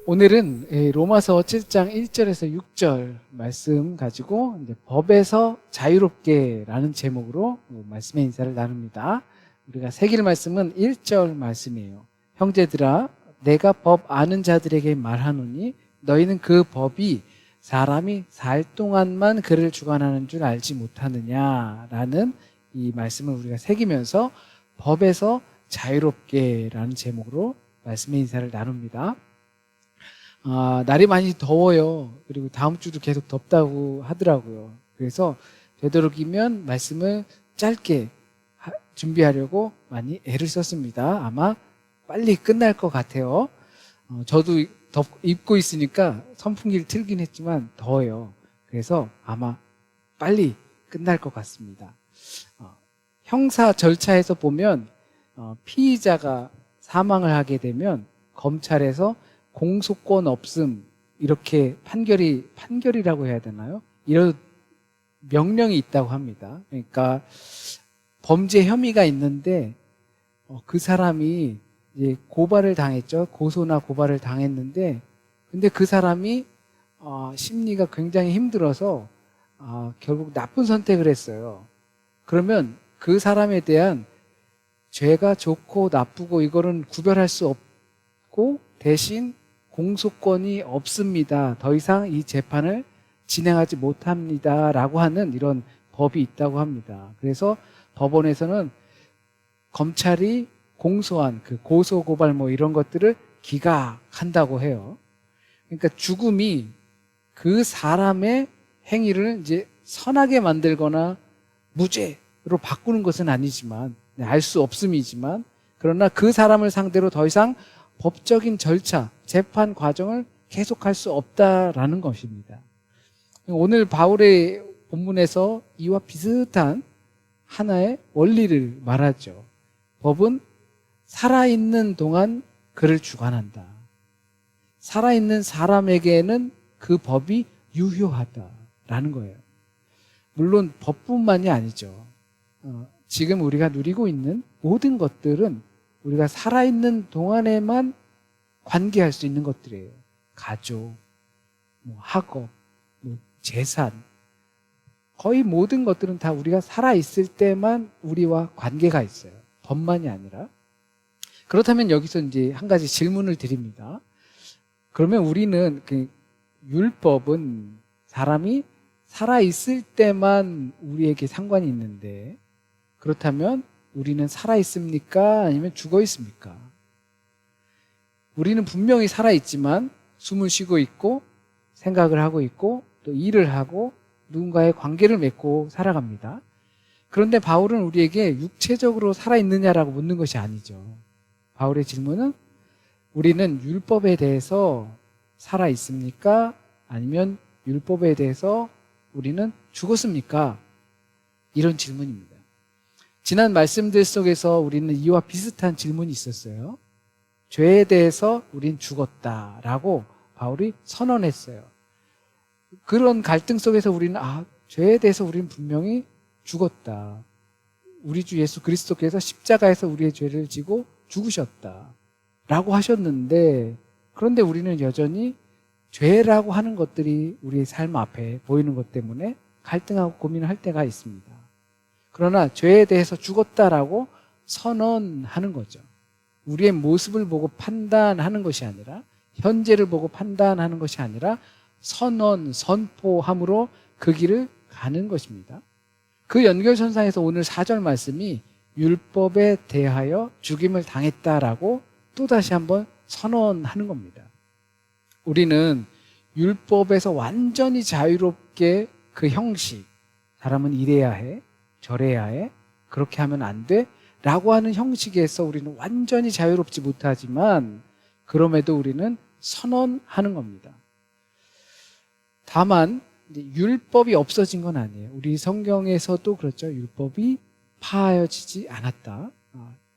오늘은 로마서 7장 1절에서 6절 말씀 가지고 이제 법에서 자유롭게라는 제목으로 말씀의 인사를 나눕니다. 우리가 새길 말씀은 1절 말씀이에요. 형제들아, 내가 법 아는 자들에게 말하노니 너희는 그 법이 사람이 살 동안만 그를 주관하는 줄 알지 못하느냐라는 이 말씀을 우리가 새기면서 법에서 자유롭게라는 제목으로 말씀의 인사를 나눕니다. 날이 많이 더워요. 그리고 다음 주도 계속 덥다고 하더라고요. 그래서 되도록이면 말씀을 짧게 준비하려고 많이 애를 썼습니다. 아마 빨리 끝날 것 같아요. 저도 입고 있으니까 선풍기를 틀긴 했지만 더워요. 그래서 아마 빨리 끝날 것 같습니다. 형사 절차에서 보면 피의자가 사망을 하게 되면 검찰에서 공소권 없음, 이렇게 판결이라고 해야 되나요? 이런 명령이 있다고 합니다. 그러니까 범죄 혐의가 있는데 그 사람이 이제 고발을 당했죠. 고소나 고발을 당했는데, 근데 그 사람이 심리가 굉장히 힘들어서 결국 나쁜 선택을 했어요. 그러면 그 사람에 대한 죄가 좋고 나쁘고 이거는 구별할 수 없고 대신 공소권이 없습니다. 더 이상 이 재판을 진행하지 못합니다. 라고 하는 이런 법이 있다고 합니다. 그래서 법원에서는 검찰이 공소한 그 고소, 고발 이런 것들을 기각한다고 해요. 그러니까 죽음이 그 사람의 행위를 이제 선하게 만들거나 무죄로 바꾸는 것은 아니지만, 알 수 없음이지만, 그러나 그 사람을 상대로 더 이상 법적인 절차, 재판 과정을 계속할 수 없다라는 것입니다. 오늘 바울의 본문에서 이와 비슷한 하나의 원리를 말하죠. 법은 살아있는 동안 그를 주관한다. 살아있는 사람에게는 그 법이 유효하다라는 거예요. 물론 법뿐만이 아니죠. 지금 우리가 누리고 있는 모든 것들은 우리가 살아있는 동안에만 관계할 수 있는 것들이에요. 가족, 학업, 재산, 거의 모든 것들은 다 우리가 살아있을 때만 우리와 관계가 있어요. 법만이 아니라. 그렇다면 여기서 이제 한 가지 질문을 드립니다. 그러면 우리는 그 율법은 사람이 살아있을 때만 우리에게 상관이 있는데, 그렇다면 우리는 살아있습니까? 아니면 죽어있습니까? 우리는 분명히 살아있지만 숨을 쉬고 있고 생각을 하고 있고 또 일을 하고 누군가의 관계를 맺고 살아갑니다. 그런데 바울은 우리에게 육체적으로 살아있느냐라고 묻는 것이 아니죠. 바울의 질문은 우리는 율법에 대해서 살아있습니까? 아니면 율법에 대해서 우리는 죽었습니까? 이런 질문입니다. 지난 말씀들 속에서 우리는 이와 비슷한 질문이 있었어요. 죄에 대해서 우린 죽었다라고 바울이 선언했어요. 그런 갈등 속에서 우리는 죄에 대해서 우리는 분명히 죽었다. 우리 주 예수 그리스도께서 십자가에서 우리의 죄를 지고 죽으셨다라고 하셨는데, 그런데 우리는 여전히 죄라고 하는 것들이 우리의 삶 앞에 보이는 것 때문에 갈등하고 고민을 할 때가 있습니다. 그러나 죄에 대해서 죽었다라고 선언하는 거죠. 우리의 모습을 보고 판단하는 것이 아니라, 현재를 보고 판단하는 것이 아니라 선포함으로 그 길을 가는 것입니다. 그 연결선상에서 오늘 4절 말씀이 율법에 대하여 죽임을 당했다라고 또다시 한번 선언하는 겁니다. 우리는 율법에서 완전히 자유롭게 그 형식, 사람은 이래야 해, 저래야 해, 그렇게 하면 안 돼 라고 하는 형식에서 우리는 완전히 자유롭지 못하지만, 그럼에도 우리는 선언하는 겁니다. 다만 율법이 없어진 건 아니에요. 우리 성경에서도 그렇죠. 율법이 파하여지지 않았다.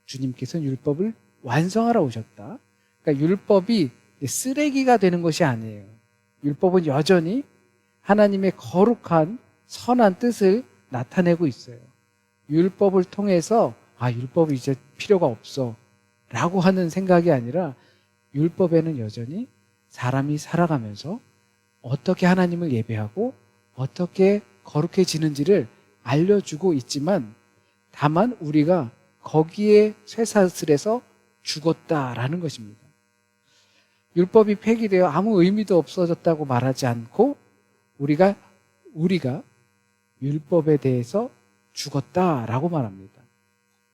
주님께서는 율법을 완성하러 오셨다. 그러니까 율법이 쓰레기가 되는 것이 아니에요. 율법은 여전히 하나님의 거룩한 선한 뜻을 나타내고 있어요. 율법을 통해서 율법이 이제 필요가 없어 라고 하는 생각이 아니라, 율법에는 여전히 사람이 살아가면서 어떻게 하나님을 예배하고 어떻게 거룩해지는지를 알려주고 있지만 다만 우리가 거기에 쇠사슬에서 죽었다라는 것입니다. 율법이 폐기되어 아무 의미도 없어졌다고 말하지 않고 우리가 율법에 대해서 죽었다라고 말합니다.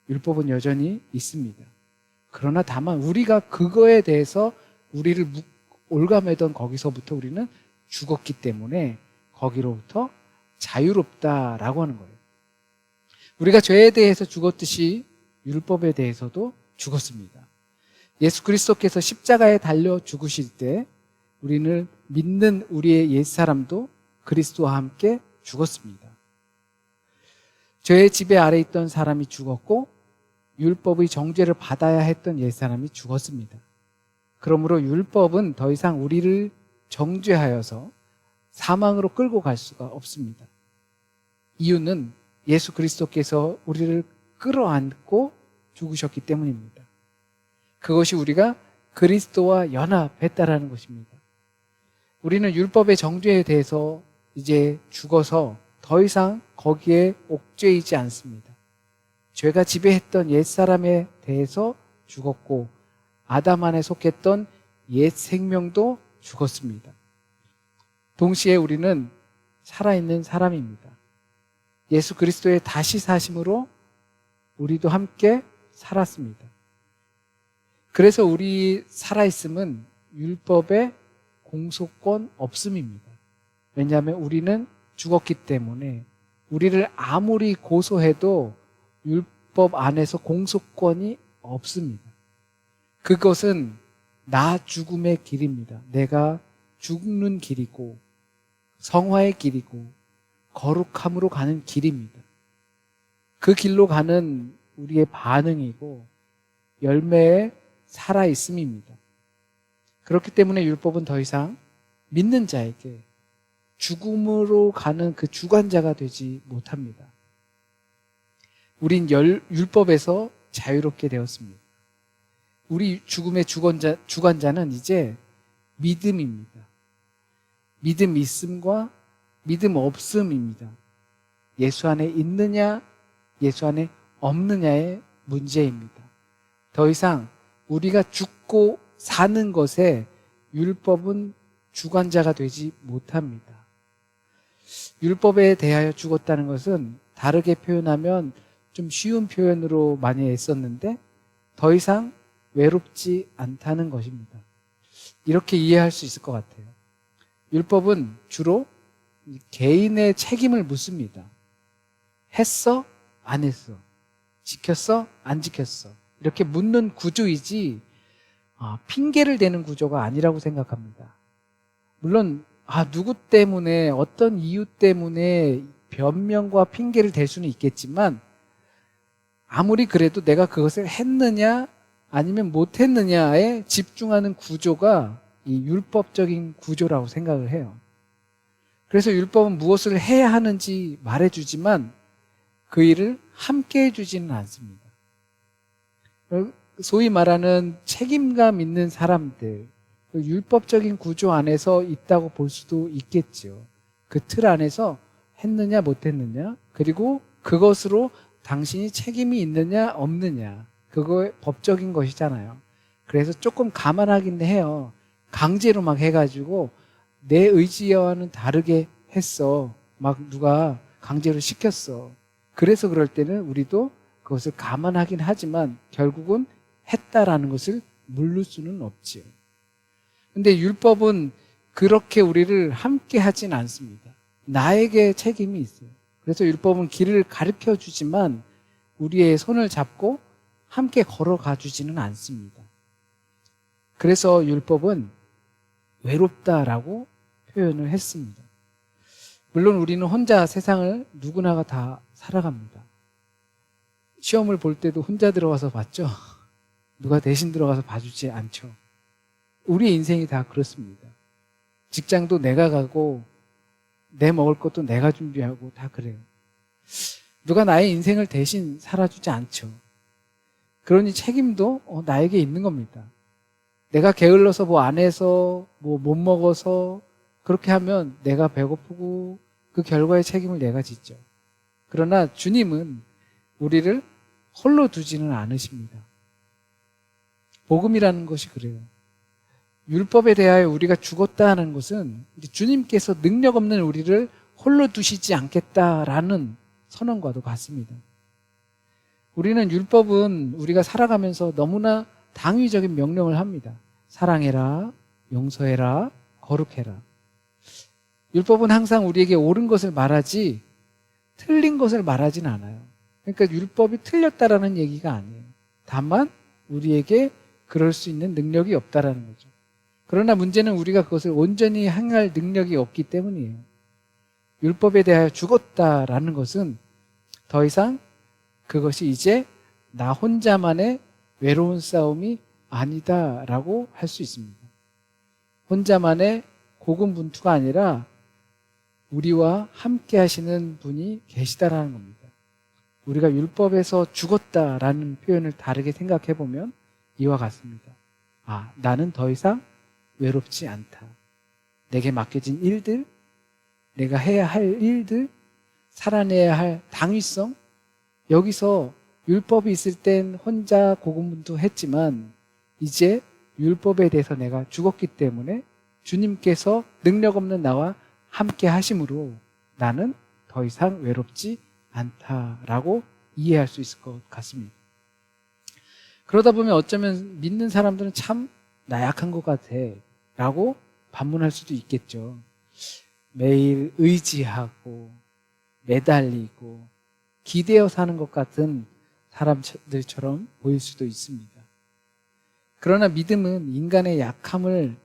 율법은 여전히 있습니다. 그러나 다만 우리가 그거에 대해서 우리를 올가매던 거기서부터 우리는 죽었기 때문에 거기로부터 자유롭다라고 하는 거예요. 우리가 죄에 대해서 죽었듯이 율법에 대해서도 죽었습니다. 예수 그리스도께서 십자가에 달려 죽으실 때 우리는 믿는 우리의 옛사람도 그리스도와 함께 죽었습니다. 죄의 지배 아래 있던 사람이 죽었고 율법의 정죄를 받아야 했던 옛사람이 죽었습니다. 그러므로 율법은 더 이상 우리를 정죄하여서 사망으로 끌고 갈 수가 없습니다. 이유는 예수 그리스도께서 우리를 끌어안고 죽으셨기 때문입니다. 그것이 우리가 그리스도와 연합했다라는 것입니다. 우리는 율법의 정죄에 대해서 이제 죽어서 더 이상 거기에 옥죄이지 않습니다. 죄가 지배했던 옛사람에 대해서 죽었고 아담 안에 속했던 옛 생명도 죽었습니다. 동시에 우리는 살아있는 사람입니다. 예수 그리스도의 다시 사심으로 우리도 함께 살았습니다. 그래서 우리 살아있음은 율법의 공소권 없음입니다. 왜냐하면 우리는 죽었기 때문에 우리를 아무리 고소해도 율법 안에서 공소권이 없습니다. 그것은 나 죽음의 길입니다. 내가 죽는 길이고 성화의 길이고 거룩함으로 가는 길입니다. 그 길로 가는 우리의 반응이고 열매에 살아있음입니다. 그렇기 때문에 율법은 더 이상 믿는 자에게 죽음으로 가는 그 주관자가 되지 못합니다. 우린 율법에서 자유롭게 되었습니다. 우리 죽음의 주관자는 이제 믿음입니다. 믿음 있음과 믿음 없음입니다. 예수 안에 있느냐, 예수 안에 없느냐의 문제입니다. 더 이상 우리가 죽고 사는 것에 율법은 주관자가 되지 못합니다. 율법에 대하여 죽었다는 것은 다르게 표현하면 좀 쉬운 표현으로 많이 했었는데 더 이상 외롭지 않다는 것입니다. 이렇게 이해할 수 있을 것 같아요. 율법은 주로 개인의 책임을 묻습니다. 했어? 안 했어? 지켰어? 안 지켰어? 이렇게 묻는 구조이지 핑계를 대는 구조가 아니라고 생각합니다. 물론 누구 때문에 어떤 이유 때문에 변명과 핑계를 댈 수는 있겠지만 아무리 그래도 내가 그것을 했느냐 아니면 못했느냐에 집중하는 구조가 이 율법적인 구조라고 생각을 해요. 그래서 율법은 무엇을 해야 하는지 말해주지만 그 일을 함께 해주지는 않습니다. 소위 말하는 책임감 있는 사람들, 율법적인 구조 안에서 있다고 볼 수도 있겠죠. 그 틀 안에서 했느냐 못했느냐, 그리고 그것으로 당신이 책임이 있느냐 없느냐, 그거 법적인 것이잖아요. 그래서 조금 감안하긴 해요. 강제로 막 해가지고 내 의지와는 다르게 했어. 막 누가 강제로 시켰어. 그래서 그럴 때는 우리도 그것을 감안하긴 하지만 결국은 했다라는 것을 물을 수는 없지요. 근데 율법은 그렇게 우리를 함께 하진 않습니다. 나에게 책임이 있어요. 그래서 율법은 길을 가르쳐 주지만 우리의 손을 잡고 함께 걸어가 주지는 않습니다. 그래서 율법은 외롭다라고 표현을 했습니다. 물론 우리는 혼자 세상을 누구나가 다 살아갑니다. 시험을 볼 때도 혼자 들어가서 봤죠? 누가 대신 들어가서 봐주지 않죠. 우리 인생이 다 그렇습니다. 직장도 내가 가고 내 먹을 것도 내가 준비하고 다 그래요. 누가 나의 인생을 대신 살아주지 않죠. 그러니 책임도 나에게 있는 겁니다. 내가 게을러서 뭐 안 해서 뭐 못 먹어서 그렇게 하면 내가 배고프고 그 결과의 책임을 내가 짓죠. 그러나 주님은 우리를 홀로 두지는 않으십니다. 복음이라는 것이 그래요. 율법에 대하여 우리가 죽었다 하는 것은 주님께서 능력 없는 우리를 홀로 두시지 않겠다라는 선언과도 같습니다. 우리는 율법은 우리가 살아가면서 너무나 당위적인 명령을 합니다. 사랑해라, 용서해라, 거룩해라. 율법은 항상 우리에게 옳은 것을 말하지 틀린 것을 말하진 않아요. 그러니까 율법이 틀렸다라는 얘기가 아니에요. 다만 우리에게 그럴 수 있는 능력이 없다라는 거죠. 그러나 문제는 우리가 그것을 온전히 행할 능력이 없기 때문이에요. 율법에 대하여 죽었다라는 것은 더 이상 그것이 이제 나 혼자만의 외로운 싸움이 아니다라고 할 수 있습니다. 혼자만의 고군분투가 아니라 우리와 함께 하시는 분이 계시다라는 겁니다. 우리가 율법에서 죽었다라는 표현을 다르게 생각해 보면 이와 같습니다. 아, 나는 더 이상 외롭지 않다. 내게 맡겨진 일들, 내가 해야 할 일들, 살아내야 할 당위성, 여기서 율법이 있을 땐 혼자 고군분투했지만 이제 율법에 대해서 내가 죽었기 때문에 주님께서 능력 없는 나와 함께 하심으로 나는 더 이상 외롭지 않다라고 이해할 수 있을 것 같습니다. 그러다 보면 어쩌면 믿는 사람들은 참 나약한 것 같아 라고 반문할 수도 있겠죠. 매일 의지하고 매달리고 기대어 사는 것 같은 사람들처럼 보일 수도 있습니다. 그러나 믿음은 인간의 약함을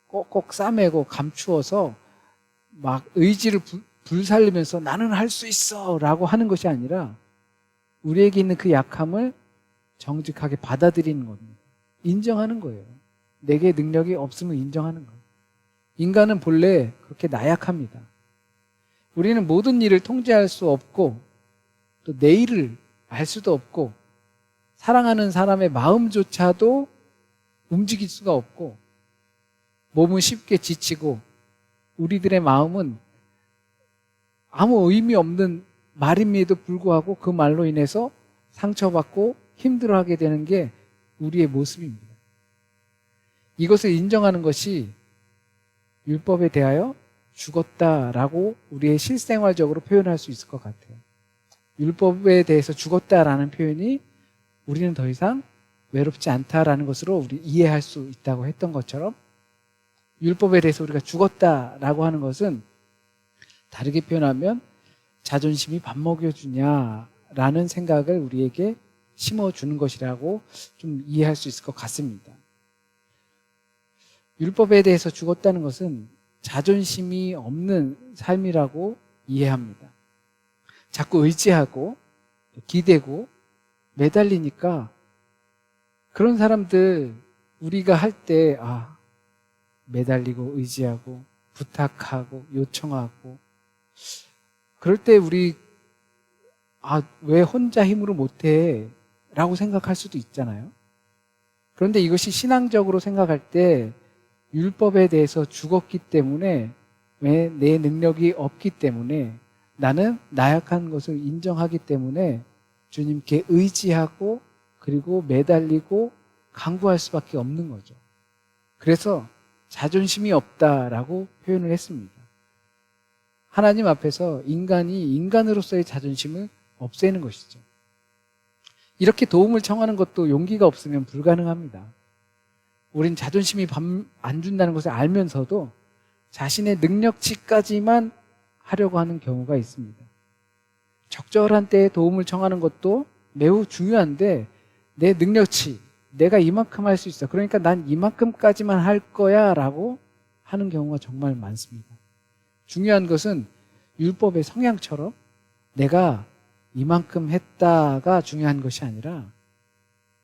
꼭꼭 싸매고 감추어서 막 의지를 불살르면서 나는 할 수 있어 라고 하는 것이 아니라 우리에게 있는 그 약함을 정직하게 받아들이는 겁니다. 인정하는 거예요. 내게 능력이 없음을 인정하는 거예요. 인간은 본래 그렇게 나약합니다. 우리는 모든 일을 통제할 수 없고 또 내일을 알 수도 없고 사랑하는 사람의 마음조차도 움직일 수가 없고 몸은 쉽게 지치고 우리들의 마음은 아무 의미 없는 말임에도 불구하고 그 말로 인해서 상처받고 힘들어하게 되는 게 우리의 모습입니다. 이것을 인정하는 것이 율법에 대하여 죽었다라고 우리의 실생활적으로 표현할 수 있을 것 같아요. 율법에 대해서 죽었다라는 표현이 우리는 더 이상 외롭지 않다라는 것으로 우리 이해할 수 있다고 했던 것처럼 율법에 대해서 우리가 죽었다라고 하는 것은 다르게 표현하면 자존심이 밥 먹여주냐라는 생각을 우리에게 심어주는 것이라고 좀 이해할 수 있을 것 같습니다. 율법에 대해서 죽었다는 것은 자존심이 없는 삶이라고 이해합니다. 자꾸 의지하고 기대고 매달리니까 그런 사람들 우리가 할 때 매달리고 의지하고 부탁하고 요청하고 그럴 때 우리 왜 혼자 힘으로 못해? 라고 생각할 수도 있잖아요. 그런데 이것이 신앙적으로 생각할 때 율법에 대해서 죽었기 때문에 왜 내 능력이 없기 때문에 나는 나약한 것을 인정하기 때문에 주님께 의지하고 그리고 매달리고 간구할 수밖에 없는 거죠. 그래서 자존심이 없다라고 표현을 했습니다. 하나님 앞에서 인간이 인간으로서의 자존심을 없애는 것이죠. 이렇게 도움을 청하는 것도 용기가 없으면 불가능합니다. 우린 자존심이 안 준다는 것을 알면서도 자신의 능력치까지만 하려고 하는 경우가 있습니다. 적절한 때에 도움을 청하는 것도 매우 중요한데 내 능력치, 내가 이만큼 할 수 있어. 그러니까 난 이만큼까지만 할 거야 라고 하는 경우가 정말 많습니다. 중요한 것은 율법의 성향처럼 내가 이만큼 했다가 중요한 것이 아니라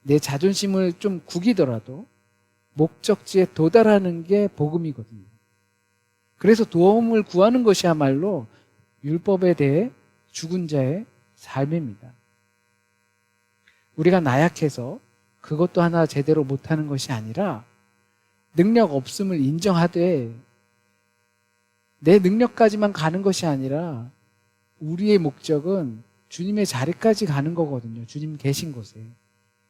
내 자존심을 좀 구기더라도 목적지에 도달하는 게 복음이거든요. 그래서 도움을 구하는 것이야말로 율법에 대해 죽은 자의 삶입니다. 우리가 나약해서 그것도 하나 제대로 못하는 것이 아니라 능력 없음을 인정하되 내 능력까지만 가는 것이 아니라 우리의 목적은 주님의 자리까지 가는 거거든요. 주님 계신 곳에.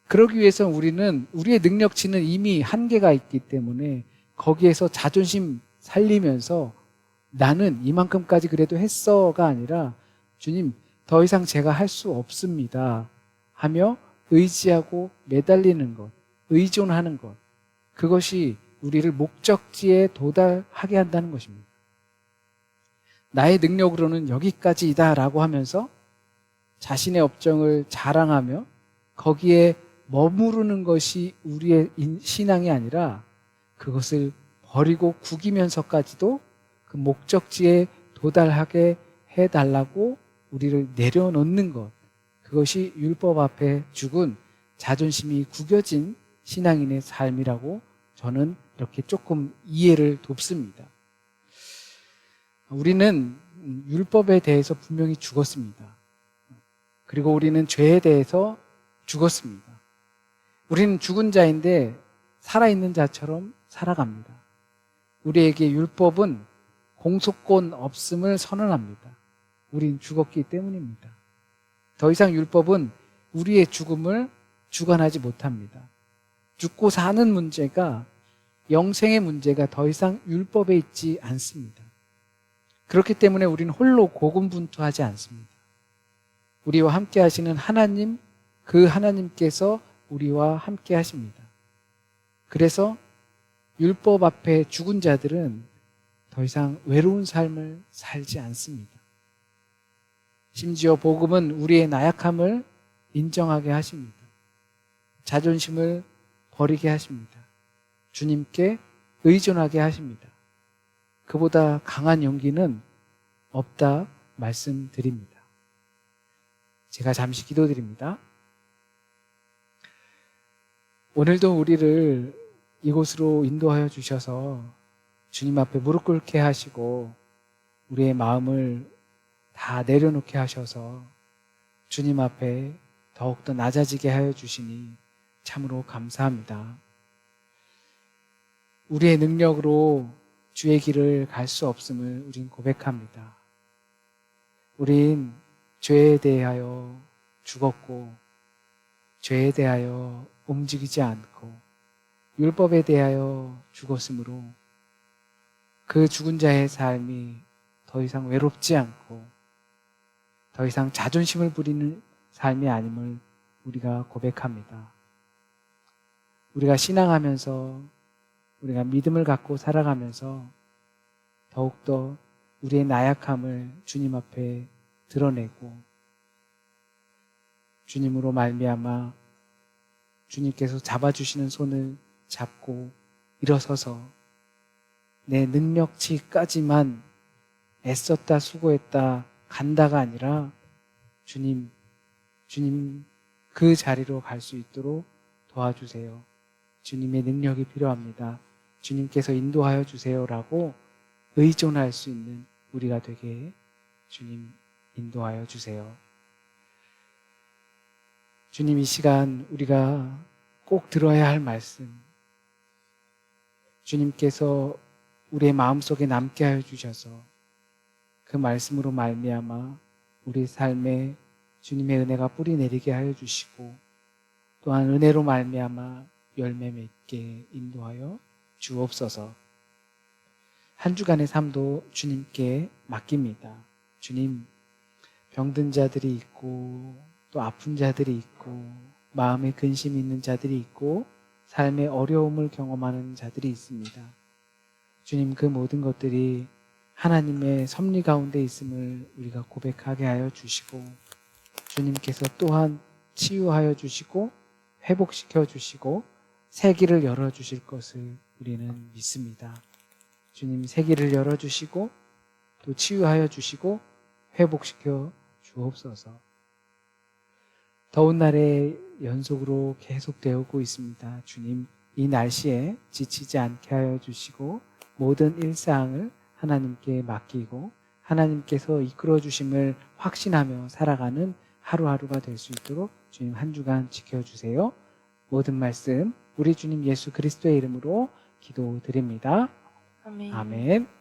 그러기 위해서 우리는 우리의 능력치는 이미 한계가 있기 때문에 거기에서 자존심 살리면서 나는 이만큼까지 그래도 했어가 아니라 주님 더 이상 제가 할 수 없습니다 하며 의지하고 매달리는 것, 의존하는 것, 그것이 우리를 목적지에 도달하게 한다는 것입니다. 나의 능력으로는 여기까지이다 라고 하면서 자신의 업적을 자랑하며 거기에 머무르는 것이 우리의 신앙이 아니라 그것을 버리고 구기면서까지도 그 목적지에 도달하게 해달라고 우리를 내려놓는 것, 그것이 율법 앞에 죽은 자존심이 구겨진 신앙인의 삶이라고 저는 이렇게 조금 이해를 돕습니다. 우리는 율법에 대해서 분명히 죽었습니다. 그리고 우리는 죄에 대해서 죽었습니다. 우리는 죽은 자인데 살아있는 자처럼 살아갑니다. 우리에게 율법은 공소권 없음을 선언합니다. 우린 죽었기 때문입니다. 더 이상 율법은 우리의 죽음을 주관하지 못합니다. 죽고 사는 문제가, 영생의 문제가 더 이상 율법에 있지 않습니다. 그렇기 때문에 우리는 홀로 고군분투하지 않습니다. 우리와 함께 하시는 하나님, 그 하나님께서 우리와 함께 하십니다. 그래서 율법 앞에 죽은 자들은 더 이상 외로운 삶을 살지 않습니다. 심지어 복음은 우리의 나약함을 인정하게 하십니다. 자존심을 버리게 하십니다. 주님께 의존하게 하십니다. 그보다 강한 용기는 없다 말씀드립니다. 제가 잠시 기도드립니다. 오늘도 우리를 이곳으로 인도하여 주셔서 주님 앞에 무릎 꿇게 하시고 우리의 마음을 다 내려놓게 하셔서 주님 앞에 더욱더 낮아지게 하여 주시니 참으로 감사합니다. 우리의 능력으로 주의 길을 갈 수 없음을 우린 고백합니다. 우린 죄에 대하여 죽었고 죄에 대하여 움직이지 않고 율법에 대하여 죽었으므로 그 죽은 자의 삶이 더 이상 외롭지 않고 더 이상 자존심을 부리는 삶이 아님을 우리가 고백합니다. 우리가 신앙하면서 우리가 믿음을 갖고 살아가면서 더욱더 우리의 나약함을 주님 앞에 드러내고 주님으로 말미암아 주님께서 잡아주시는 손을 잡고 일어서서 내 능력치까지만 애썼다 수고했다 간다가 아니라 주님 그 자리로 갈 수 있도록 도와주세요. 주님의 능력이 필요합니다. 주님께서 인도하여 주세요라고 의존할 수 있는 우리가 되게 주님 인도하여 주세요. 주님, 이 시간 우리가 꼭 들어야 할 말씀, 주님께서 우리의 마음속에 남게 하여 주셔서 그 말씀으로 말미암아 우리 삶에 주님의 은혜가 뿌리 내리게 하여 주시고 또한 은혜로 말미암아 열매 맺게 인도하여 주옵소서. 한 주간의 삶도 주님께 맡깁니다. 주님, 병든 자들이 있고 또 아픈 자들이 있고 마음에 근심이 있는 자들이 있고 삶의 어려움을 경험하는 자들이 있습니다. 주님, 그 모든 것들이 하나님의 섭리 가운데 있음을 우리가 고백하게 하여 주시고 주님께서 또한 치유하여 주시고 회복시켜 주시고 새 길을 열어주실 것을 우리는 믿습니다. 주님, 새 길을 열어주시고 또 치유하여 주시고 회복시켜 주옵소서. 더운 날에 연속으로 계속되고 있습니다. 주님, 이 날씨에 지치지 않게 하여 주시고 모든 일상을 하나님께 맡기고 하나님께서 이끌어 주심을 확신하며 살아가는 하루하루가 될 수 있도록 주님 한 주간 지켜주세요. 모든 말씀 우리 주님 예수 그리스도의 이름으로 기도드립니다. 아멘. 아멘.